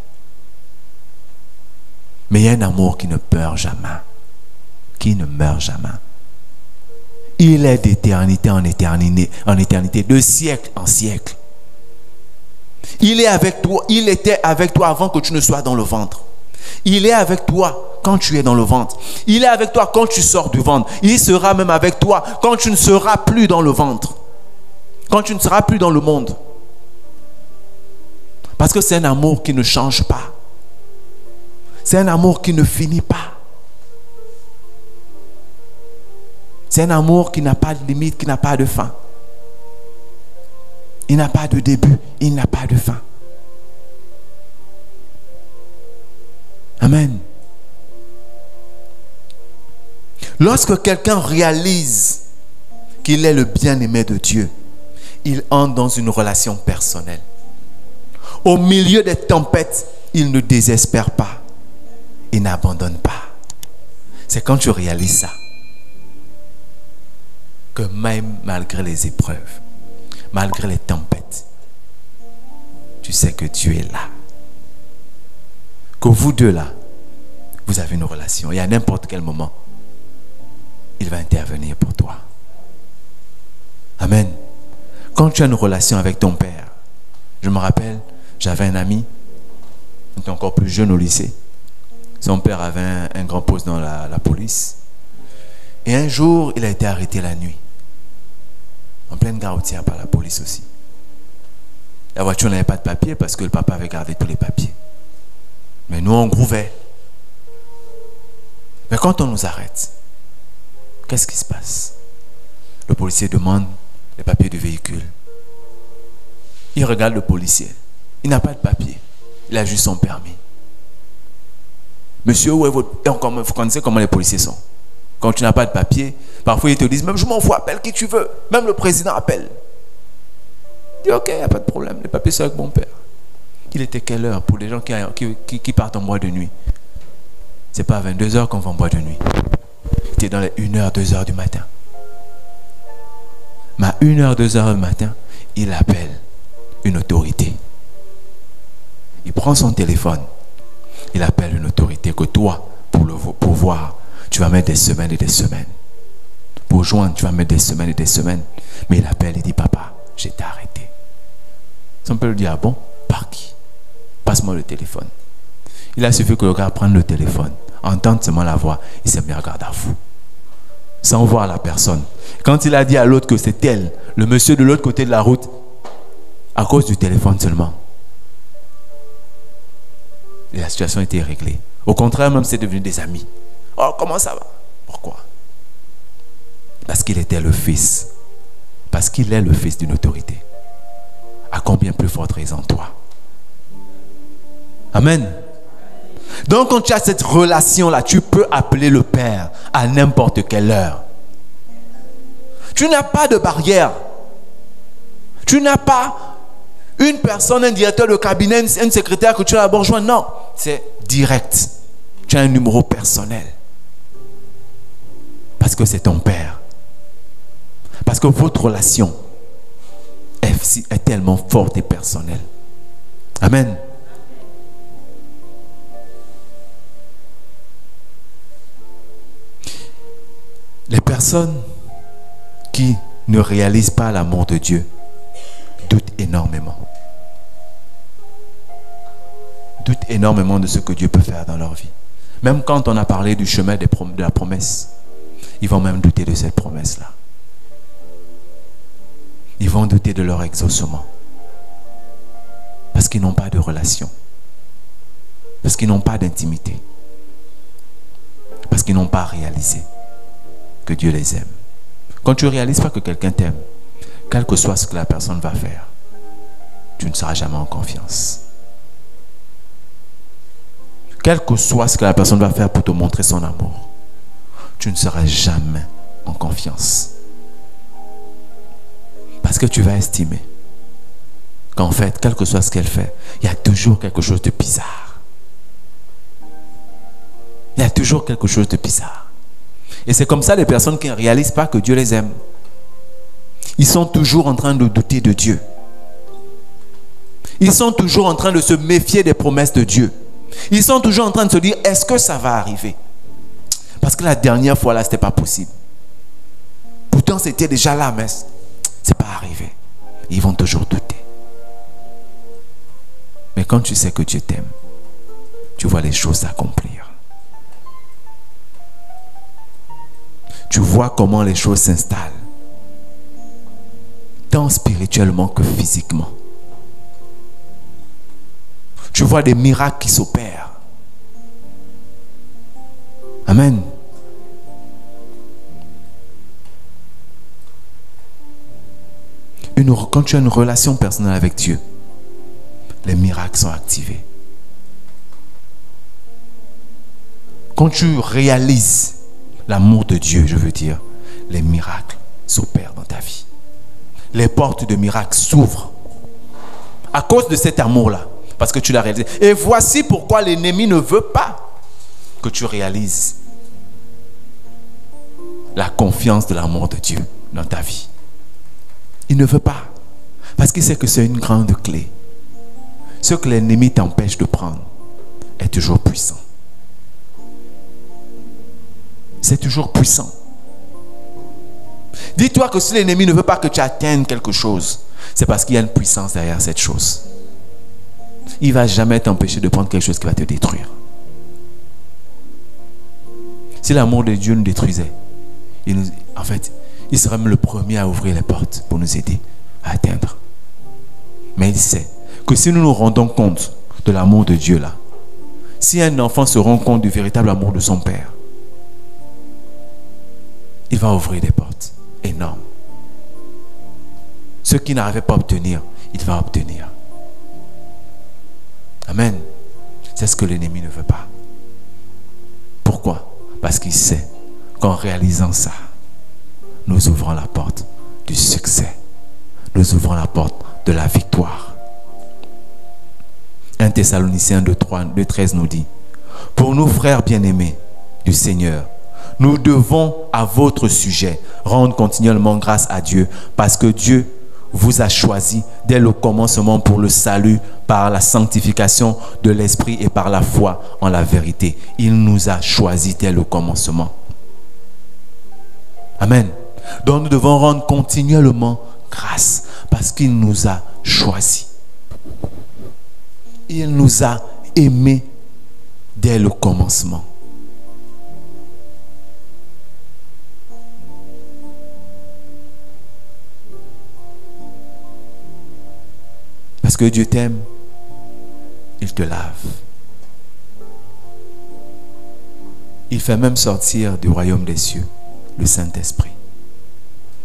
Mais il y a un amour qui ne meurt jamais. Qui ne meurt jamais. Il est d'éternité en éternité, de siècle en siècle. Il est avec toi. Il était avec toi avant que tu ne sois dans le ventre. Il est avec toi quand tu es dans le ventre. Il est avec toi quand tu sors du ventre. Il sera même avec toi quand tu ne seras plus dans le ventre. Quand tu ne seras plus dans le monde. Parce que c'est un amour qui ne change pas. C'est un amour qui ne finit pas. C'est un amour qui n'a pas de limite, qui n'a pas de fin. Il n'a pas de début, il n'a pas de fin. Amen. Lorsque quelqu'un réalise qu'il est le bien-aimé de Dieu, il entre dans une relation personnelle. Au milieu des tempêtes, il ne désespère pas. Il n'abandonne pas. C'est quand tu réalises ça que même malgré les épreuves, malgré les tempêtes, tu sais que Dieu est là. Que vous deux là, vous avez une relation. Et à n'importe quel moment, il va intervenir pour toi. Amen. Quand tu as une relation avec ton père, je me rappelle, j'avais un ami, il était encore plus jeune au lycée. Son père avait un grand poste dans la police. Et un jour, il a été arrêté la nuit. En pleine gare routière par la police aussi. La voiture n'avait pas de papier parce que le papa avait gardé tous les papiers. Mais nous, on grouvait. Mais quand on nous arrête, qu'est-ce qui se passe? Le policier demande les papiers du véhicule. Il regarde le policier. Il n'a pas de papier. Il a juste son permis. Monsieur, où est votre... Vous connaissez comment les policiers sont. Quand tu n'as pas de papier, parfois ils te disent, même je m'en fous, appelle qui tu veux. Même le président appelle. Dis ok, il n'y a pas de problème. Les papiers sont avec mon père. Il était quelle heure pour les gens qui partent en boîte de nuit? C'est pas à 22h qu'on va en boîte de nuit. C'était dans les 1h, 2h du matin. Mais à 1h, 2h du matin, il appelle une autorité. Il prend son téléphone. Il appelle une autorité que toi, pour voir, tu vas mettre des semaines et des semaines. Pour joindre, tu vas mettre des semaines et des semaines. Mais il appelle, il dit, papa, j'ai été arrêté. Son père lui dit, ah bon? Par qui? Passe-moi le téléphone. Il a suffi que le gars prenne le téléphone, entende seulement la voix, il s'est mis à garder à vous. Sans voir la personne. Quand il a dit à l'autre que c'est elle, le monsieur de l'autre côté de la route, à cause du téléphone seulement, et la situation était réglée. Au contraire, même c'est devenu des amis. Oh, comment ça va? Pourquoi? Parce qu'il était le fils. Parce qu'il est le fils d'une autorité. À combien plus forte raison toi? Amen. Donc quand tu as cette relation-là, tu peux appeler le Père à n'importe quelle heure. Tu n'as pas de barrière. Tu n'as pas une personne, un directeur de cabinet, un secrétaire que tu as d'abord rejoindre. Non, c'est direct. Tu as un numéro personnel. Parce que c'est ton Père. Parce que votre relation est tellement forte et personnelle. Amen. Les personnes qui ne réalisent pas l'amour de Dieu doutent énormément. Doutent énormément de ce que Dieu peut faire dans leur vie. Même quand on a parlé du chemin de la promesse, ils vont même douter de cette promesse-là. Ils vont douter de leur exaucement. Parce qu'ils n'ont pas de relation. Parce qu'ils n'ont pas d'intimité. Parce qu'ils n'ont pas réalisé que Dieu les aime. Quand tu ne réalises pas que quelqu'un t'aime, quel que soit ce que la personne va faire, tu ne seras jamais en confiance. Quel que soit ce que la personne va faire pour te montrer son amour, tu ne seras jamais en confiance. Parce que tu vas estimer qu'en fait, quel que soit ce qu'elle fait, il y a toujours quelque chose de bizarre. Il y a toujours quelque chose de bizarre. Et c'est comme ça les personnes qui ne réalisent pas que Dieu les aime. Ils sont toujours en train de douter de Dieu. Ils sont toujours en train de se méfier des promesses de Dieu. Ils sont toujours en train de se dire, est-ce que ça va arriver? Parce que la dernière fois là, ce n'était pas possible. Pourtant, c'était déjà là, mais ce n'est pas arrivé. Ils vont toujours douter. quand tu sais que Dieu t'aime, tu vois les choses s'accomplir. Tu vois comment les choses s'installent, tant spirituellement que physiquement. Tu vois des miracles qui s'opèrent. Amen. Quand tu as une relation personnelle avec Dieu, les miracles sont activés. Quand tu réalises l'amour de Dieu, je veux dire, les miracles s'opèrent dans ta vie. Les portes de miracles s'ouvrent à cause de cet amour-là, parce que tu l'as réalisé. Et voici pourquoi l'ennemi ne veut pas que tu réalises la confiance de l'amour de Dieu dans ta vie. Il ne veut pas, parce qu'il sait que c'est une grande clé. Ce que l'ennemi t'empêche de prendre est toujours puissant. C'est toujours puissant. Dis-toi que si l'ennemi ne veut pas que tu atteignes quelque chose, c'est parce qu'il y a une puissance derrière cette chose. Il ne va jamais t'empêcher de prendre quelque chose qui va te détruire. Si l'amour de Dieu nous détruisait, il serait même le premier à ouvrir les portes pour nous aider à atteindre. Mais il sait que si nous nous rendons compte de l'amour de Dieu là, si un enfant se rend compte du véritable amour de son père, il va ouvrir des portes énormes. Ce qu'il n'arrivait pas à obtenir, il va obtenir. Amen. C'est ce que l'ennemi ne veut pas. Pourquoi? Parce qu'il sait qu'en réalisant ça, nous ouvrons la porte du succès. Nous ouvrons la porte de la victoire. 1 Thessaloniciens 2:13 nous dit: pour nous, frères bien-aimés du Seigneur, nous devons à votre sujet rendre continuellement grâce à Dieu, parce que Dieu vous a choisi dès le commencement pour le salut par la sanctification de l'esprit et par la foi en la vérité. Il nous a choisis dès le commencement. Amen. Donc nous devons rendre continuellement grâce parce qu'il nous a choisis. Il nous a aimés dès le commencement. Parce que Dieu t'aime, il te lave. Il fait même sortir du royaume des cieux le Saint-Esprit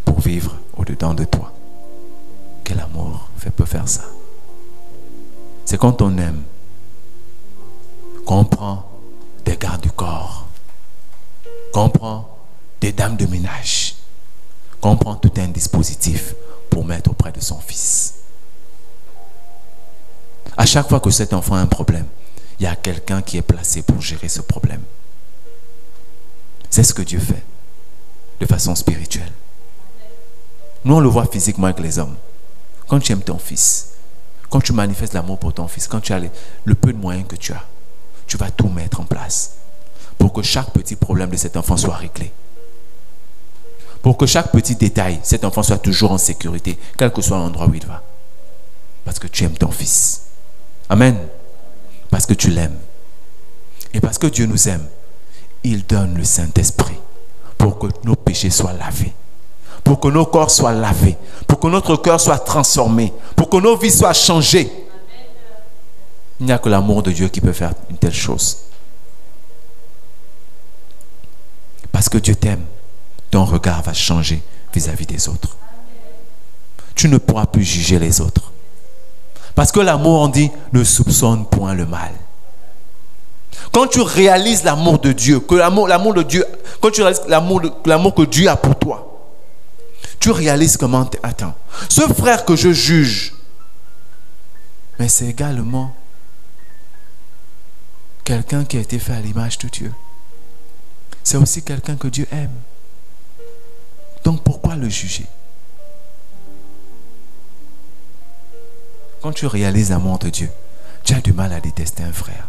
pour vivre au-dedans de toi. Quel amour peut faire ça? C'est quand on aime qu'on prend des gardes du corps, qu'on prend des dames de ménage, qu'on prend tout un dispositif pour mettre auprès de son fils. À chaque fois que cet enfant a un problème, il y a quelqu'un qui est placé pour gérer ce problème. C'est ce que Dieu fait de façon spirituelle. Nous, on le voit physiquement avec les hommes. Quand tu aimes ton fils, quand tu manifestes l'amour pour ton fils, quand tu as le peu de moyens que tu as, tu vas tout mettre en place pour que chaque petit problème de cet enfant soit réglé. Pour que chaque petit détail, cet enfant soit toujours en sécurité, quel que soit l'endroit où il va. Parce que tu aimes ton fils. Amen. Parce que tu l'aimes. Et parce que Dieu nous aime, il donne le Saint-Esprit pour que nos péchés soient lavés, pour que nos corps soient lavés, pour que notre cœur soit transformé, pour que nos vies soient changées. Il n'y a que l'amour de Dieu qui peut faire une telle chose. Parce que Dieu t'aime, ton regard va changer vis-à-vis des autres. Tu ne pourras plus juger les autres. Parce que l'amour, on dit, ne soupçonne point le mal. Quand tu réalises l'amour de Dieu, que l'amour de Dieu, quand tu réalises l'amour que Dieu a pour toi, tu réalises comment, attends, ce frère que je juge, mais c'est également quelqu'un qui a été fait à l'image de Dieu. C'est aussi quelqu'un que Dieu aime. Donc pourquoi le juger? Quand tu réalises l'amour de Dieu, tu as du mal à détester un frère.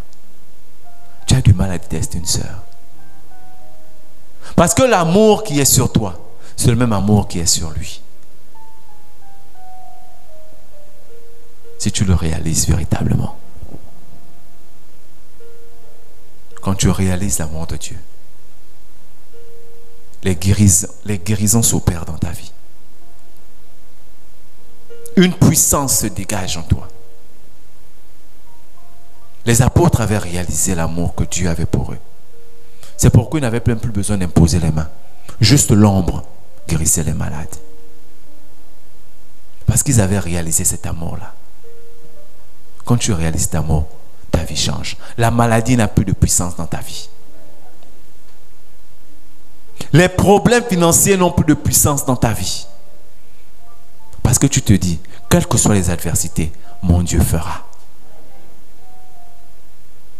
Tu as du mal à détester une sœur. Parce que l'amour qui est sur toi, c'est le même amour qui est sur lui. Si tu le réalises véritablement. quand tu réalises l'amour de Dieu, les guérisons s'opèrent dans ta vie. Une puissance se dégage en toi. Les apôtres avaient réalisé l'amour que Dieu avait pour eux. C'est pourquoi ils n'avaient même plus besoin d'imposer les mains. Juste l'ombre guérissait les malades. Parce qu'ils avaient réalisé cet amour-là. Quand tu réalises cet amour, ta vie change. La maladie n'a plus de puissance dans ta vie. Les problèmes financiers n'ont plus de puissance dans ta vie. Parce que tu te dis, quelles que soient les adversités, mon Dieu fera.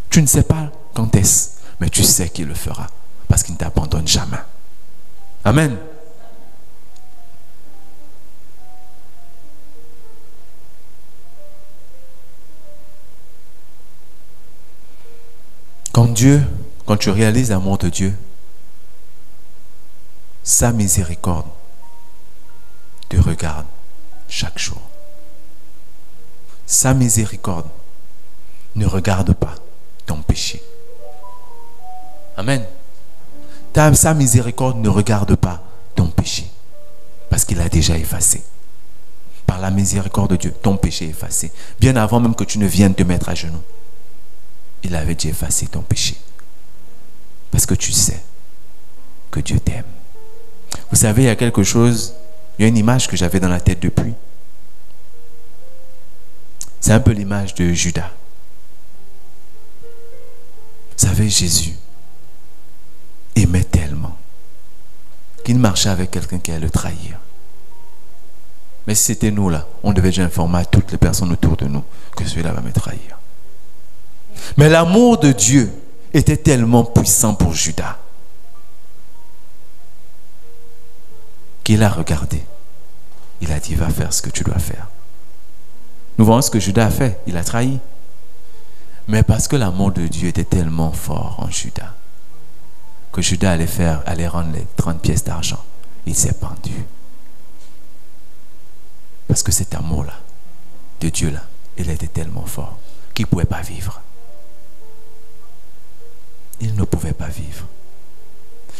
Tu ne sais pas quand est-ce, mais tu sais qu'il le fera. Parce qu'il ne t'abandonne jamais. Amen. Quand tu réalises l'amour de Dieu, sa miséricorde te regarde chaque jour. Sa miséricorde ne regarde pas ton péché. Amen. Sa miséricorde ne regarde pas ton péché. Parce qu'il a déjà effacé. Par la miséricorde de Dieu, ton péché est effacé. Bien avant même que tu ne viennes te mettre à genoux. Il avait déjà effacé ton péché. Parce que tu sais que Dieu t'aime. Vous savez, il y a quelque chose, il y a une image que j'avais dans la tête depuis. C'est un peu l'image de Judas. Vous savez, Jésus aimait tellement qu'il marchait avec quelqu'un qui allait le trahir. Mais si c'était nous là, on devait déjà informer à toutes les personnes autour de nous que celui-là va me trahir. Mais l'amour de Dieu était tellement puissant pour Judas qu'il a regardé. Il a dit, va faire ce que tu dois faire. Nous voyons ce que Judas a fait. Il a trahi. Mais parce que l'amour de Dieu était tellement fort en Judas, que Judas allait rendre les 30 pièces d'argent. Il s'est pendu. Parce que cet amour-là, de Dieu-là, il était tellement fort qu'il ne pouvait pas vivre. Il ne pouvait pas vivre.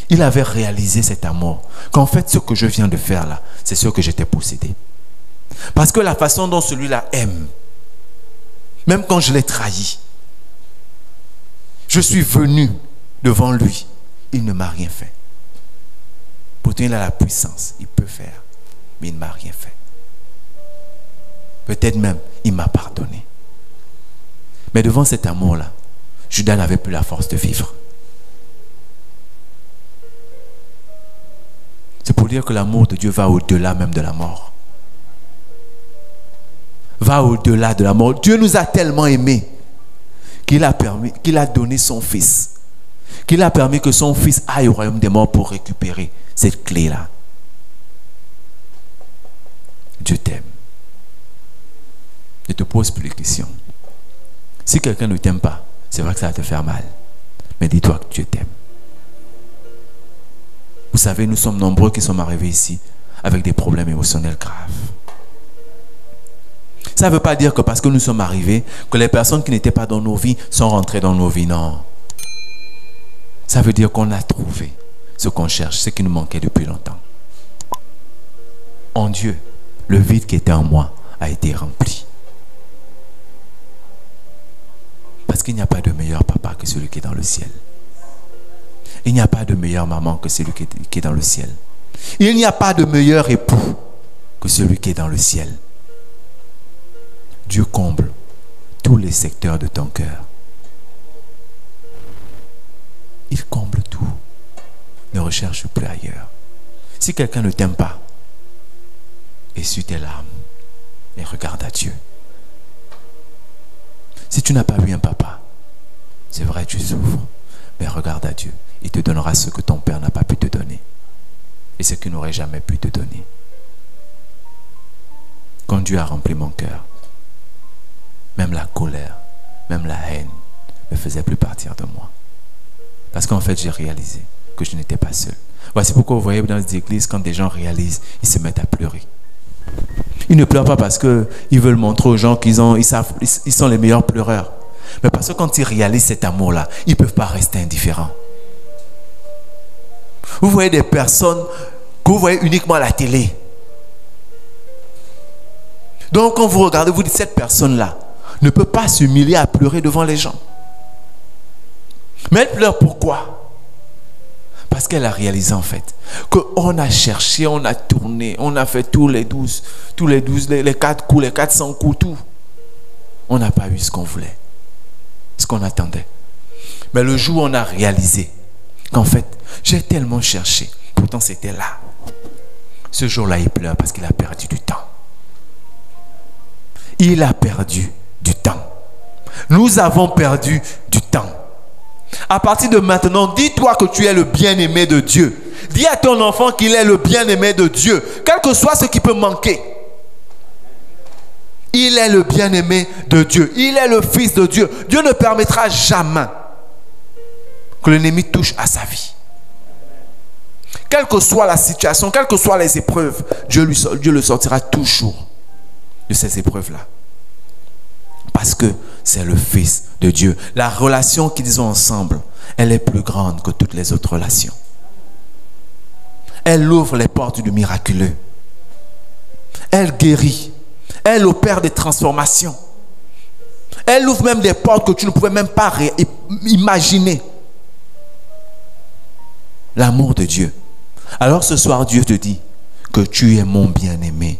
Il avait réalisé cet amour. Qu'en fait, ce que je viens de faire là, c'est ce que j'étais possédé. Parce que la façon dont celui-là aime, même quand je l'ai trahi, je suis venu devant lui. Il ne m'a rien fait. Pourtant, il a la puissance. Il peut faire. Mais il ne m'a rien fait. Peut-être même, il m'a pardonné. Mais devant cet amour-là, Judas n'avait plus la force de vivre. C'est pour dire que l'amour de Dieu va au-delà même de la mort. Va au-delà de la mort. Dieu nous a tellement aimés qu'il a donné son fils. Qu'il a permis que son fils aille au royaume des morts pour récupérer cette clé-là. Dieu t'aime. Ne te pose plus de questions. Si quelqu'un ne t'aime pas, c'est vrai que ça va te faire mal. Mais dis-toi que Dieu t'aime. Vous savez, nous sommes nombreux qui sommes arrivés ici avec des problèmes émotionnels graves. Ça ne veut pas dire que parce que nous sommes arrivés, que les personnes qui n'étaient pas dans nos vies sont rentrées dans nos vies. Non. Ça veut dire qu'on a trouvé ce qu'on cherche, ce qui nous manquait depuis longtemps. En Dieu, le vide qui était en moi a été rempli. Parce qu'il n'y a pas de meilleur papa que celui qui est dans le ciel. Il n'y a pas de meilleure maman que celui qui est dans le ciel. Il n'y a pas de meilleur époux que celui qui est dans le ciel. Dieu comble tous les secteurs de ton cœur. Il comble tout. Ne recherche plus ailleurs. Si quelqu'un ne t'aime pas, essuie tes larmes et regarde à Dieu. Si tu n'as pas eu un papa, c'est vrai, tu souffres, mais regarde à Dieu. Il te donnera ce que ton père n'a pas pu te donner et ce qu'il n'aurait jamais pu te donner. Quand Dieu a rempli mon cœur, même la colère, même la haine ne faisait plus partir de moi. Parce qu'en fait, j'ai réalisé que je n'étais pas seul. Voici pourquoi vous voyez dans les églises, quand des gens réalisent, ils se mettent à pleurer. Ils ne pleurent pas parce qu'ils veulent montrer aux gens qu'ils sont les meilleurs pleureurs. Mais parce que quand ils réalisent cet amour-là, ils ne peuvent pas rester indifférents. Vous voyez des personnes que vous voyez uniquement à la télé. Donc quand vous regardez, vous dites cette personne-là ne peut pas s'humilier à pleurer devant les gens. Mais elle pleure pourquoi? Parce qu'elle a réalisé en fait qu'on a cherché, on a tourné, on a fait tous les 12, les 4 coups, les 400 coups, tout. On n'a pas eu ce qu'on voulait, ce qu'on attendait. Mais le jour où on a réalisé qu'en fait, j'ai tellement cherché, pourtant c'était là. Ce jour-là, il pleure parce qu'il a perdu du temps. Il a perdu du temps. Nous avons perdu du temps. À partir de maintenant, dis-toi que tu es le bien-aimé de Dieu. Dis à ton enfant qu'il est le bien-aimé de Dieu, quel que soit ce qui peut manquer. Il est le bien-aimé de Dieu. Il est le fils de Dieu. Dieu ne permettra jamais que l'ennemi touche à sa vie. Quelle que soit la situation, quelles que soient les épreuves, Dieu le sortira toujours de ces épreuves-là. Parce que c'est le Fils de Dieu. La relation qu'ils ont ensemble, elle est plus grande que toutes les autres relations. Elle ouvre les portes du miraculeux. Elle guérit. Elle opère des transformations. Elle ouvre même des portes que tu ne pouvais même pas imaginer. L'amour de Dieu. Alors ce soir, Dieu te dit que tu es mon bien-aimé.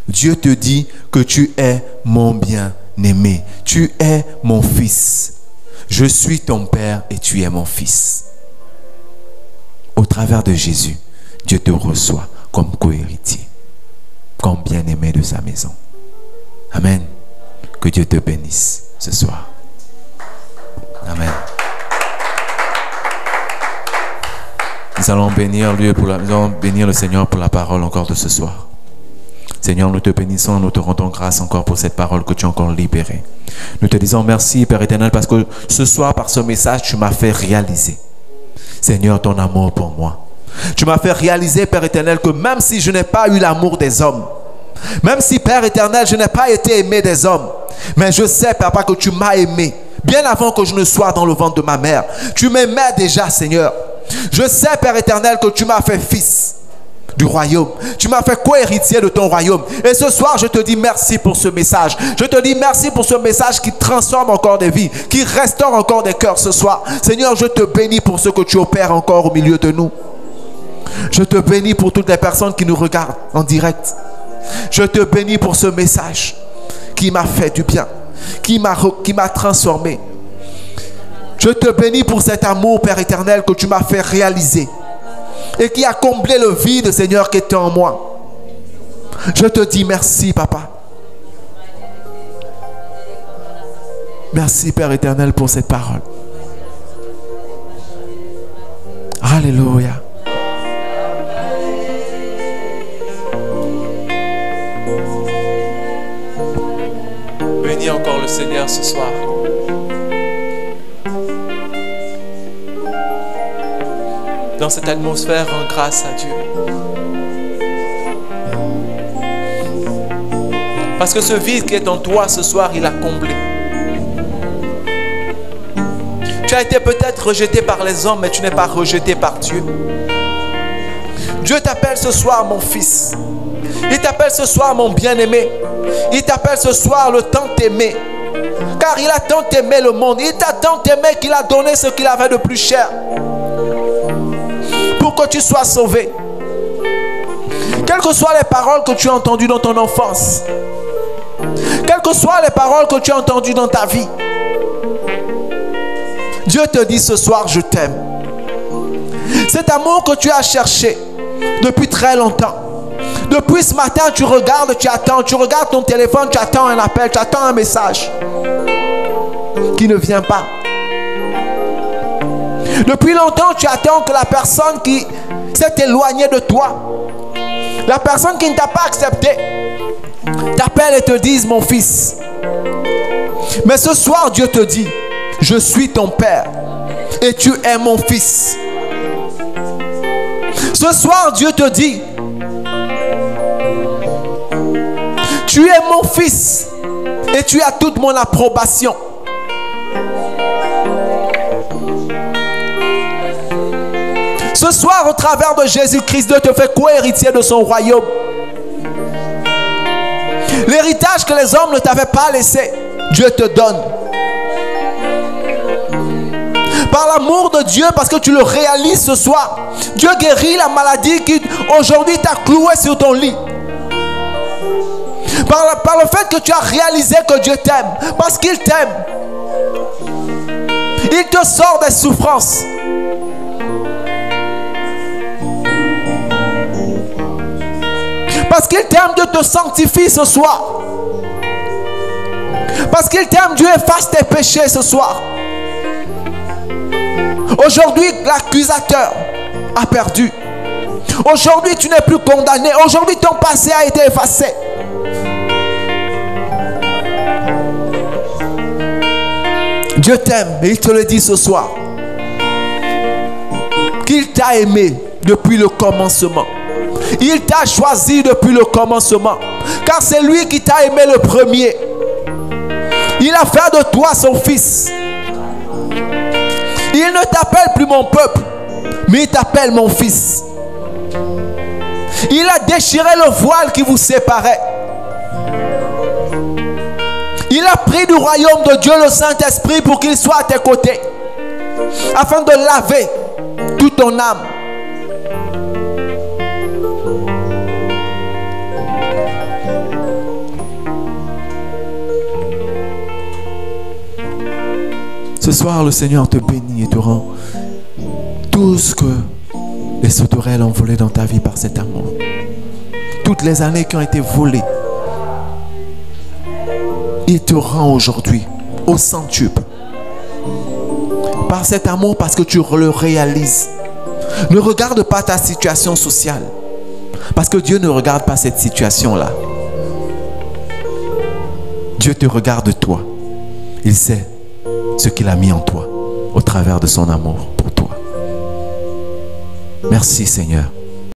Dieu te dit que tu es mon bien-aimé. Tu es mon fils. Je suis ton père et tu es mon fils. Au travers de Jésus, Dieu te reçoit comme co-héritier, comme bien-aimé de sa maison. Amen. Que Dieu te bénisse ce soir. Amen. Nous allons bénir le Seigneur pour la parole encore de ce soir. Seigneur, nous te bénissons, nous te rendons grâce encore pour cette parole que tu as encore libérée. Nous te disons merci, Père éternel, parce que ce soir, par ce message, tu m'as fait réaliser, Seigneur, ton amour pour moi. Tu m'as fait réaliser, Père éternel, que même si je n'ai pas eu l'amour des hommes, même si, Père éternel, je n'ai pas été aimé des hommes, mais je sais, Papa, que tu m'as aimé bien avant que je ne sois dans le ventre de ma mère. Tu m'aimais déjà, Seigneur. Je sais, Père éternel, que tu m'as fait fils du royaume. Tu m'as fait co-héritier de ton royaume. Et ce soir, je te dis merci pour ce message. Je te dis merci pour ce message qui transforme encore des vies, qui restaure encore des cœurs ce soir. Seigneur, je te bénis pour ce que tu opères encore au milieu de nous. Je te bénis pour toutes les personnes qui nous regardent en direct. Je te bénis pour ce message qui m'a fait du bien, qui m'a transformé. Je te bénis pour cet amour, Père éternel, que tu m'as fait réaliser et qui a comblé le vide, Seigneur, qui était en moi. Je te dis merci, Papa. Merci, Père éternel, pour cette parole. Alléluia. Bénis encore le Seigneur ce soir. Dans cette atmosphère, rends grâce à Dieu. Parce que ce vide qui est en toi ce soir, il a comblé. Tu as été peut-être rejeté par les hommes, mais tu n'es pas rejeté par Dieu. Dieu t'appelle ce soir mon fils. Il t'appelle ce soir mon bien-aimé. Il t'appelle ce soir le tant aimé. Car il a tant aimé le monde. Il t'a tant aimé qu'il a donné ce qu'il avait de plus cher. Pour que tu sois sauvé. Quelles que soient les paroles que tu as entendues dans ton enfance. Quelles que soient les paroles que tu as entendues dans ta vie. Dieu te dit ce soir, je t'aime. Cet amour que tu as cherché depuis très longtemps. Depuis ce matin, tu regardes, tu attends. Tu regardes ton téléphone, tu attends un appel, tu attends un message qui ne vient pas. Depuis longtemps, tu attends que la personne qui s'est éloignée de toi, la personne qui ne t'a pas accepté, t'appelle et te dise, mon fils. Mais ce soir, Dieu te dit, je suis ton père et tu es mon fils. Ce soir, Dieu te dit, tu es mon fils Et tu as toute mon approbation. Ce soir, au travers de Jésus-Christ, Dieu te fait co-héritier de son royaume. L'héritage que les hommes ne t'avaient pas laissé, Dieu te donne. Par l'amour de Dieu, parce que tu le réalises ce soir, Dieu guérit la maladie qui aujourd'hui t'a cloué sur ton lit. Par le fait que tu as réalisé que Dieu t'aime, parce qu'il t'aime, il te sort des souffrances. Parce qu'il t'aime, Dieu te sanctifie ce soir. Parce qu'il t'aime, Dieu efface tes péchés ce soir. Aujourd'hui, l'accusateur a perdu. Aujourd'hui, tu n'es plus condamné. Aujourd'hui, ton passé a été effacé. Dieu t'aime et il te le dit ce soir. Qu'il t'a aimé depuis le commencement. Il t'a choisi depuis le commencement. Car c'est lui qui t'a aimé le premier. Il a fait de toi son fils. Il ne t'appelle plus mon peuple, mais il t'appelle mon fils. Il a déchiré le voile qui vous séparait. Il a pris du royaume de Dieu le Saint-Esprit pour qu'il soit à tes côtés, afin de laver toute ton âme. Ce soir, le Seigneur te bénit et te rend tout ce que les sauterelles ont volé dans ta vie par cet amour. Toutes les années qui ont été volées, il te rend aujourd'hui au centuple. Par cet amour, parce que tu le réalises. Ne regarde pas ta situation sociale. Parce que Dieu ne regarde pas cette situation-là. Dieu te regarde toi. Il sait ce qu'il a mis en toi au travers de son amour pour toi. Merci Seigneur.